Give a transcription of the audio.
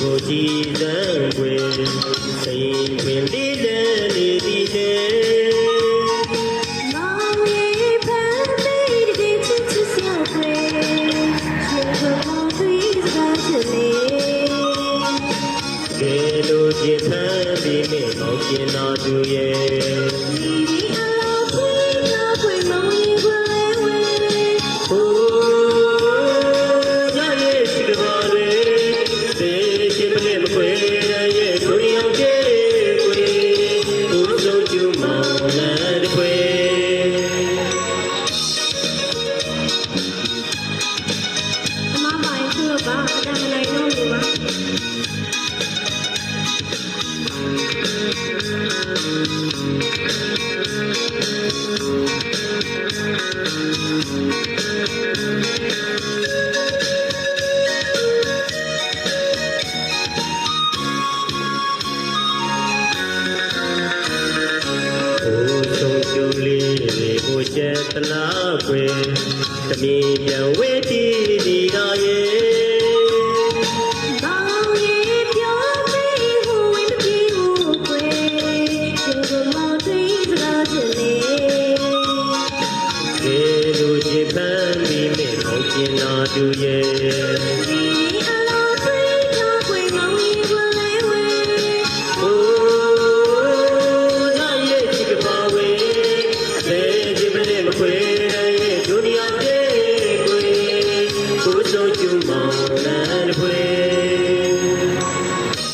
ကိုကြည်စံွယ်စိတ်တွင်လေးလည်းနေသည်တဲ့မောင်လေးဖမ်းလေးတဲ့ချစ်ချစ်ဆောက်ွယ်ရှင်ကိုသွေးစားချစ်လေကဲလို့ချစ်ဖမ်းပြီးမေမောင်ကျင်တော်သူရဲ့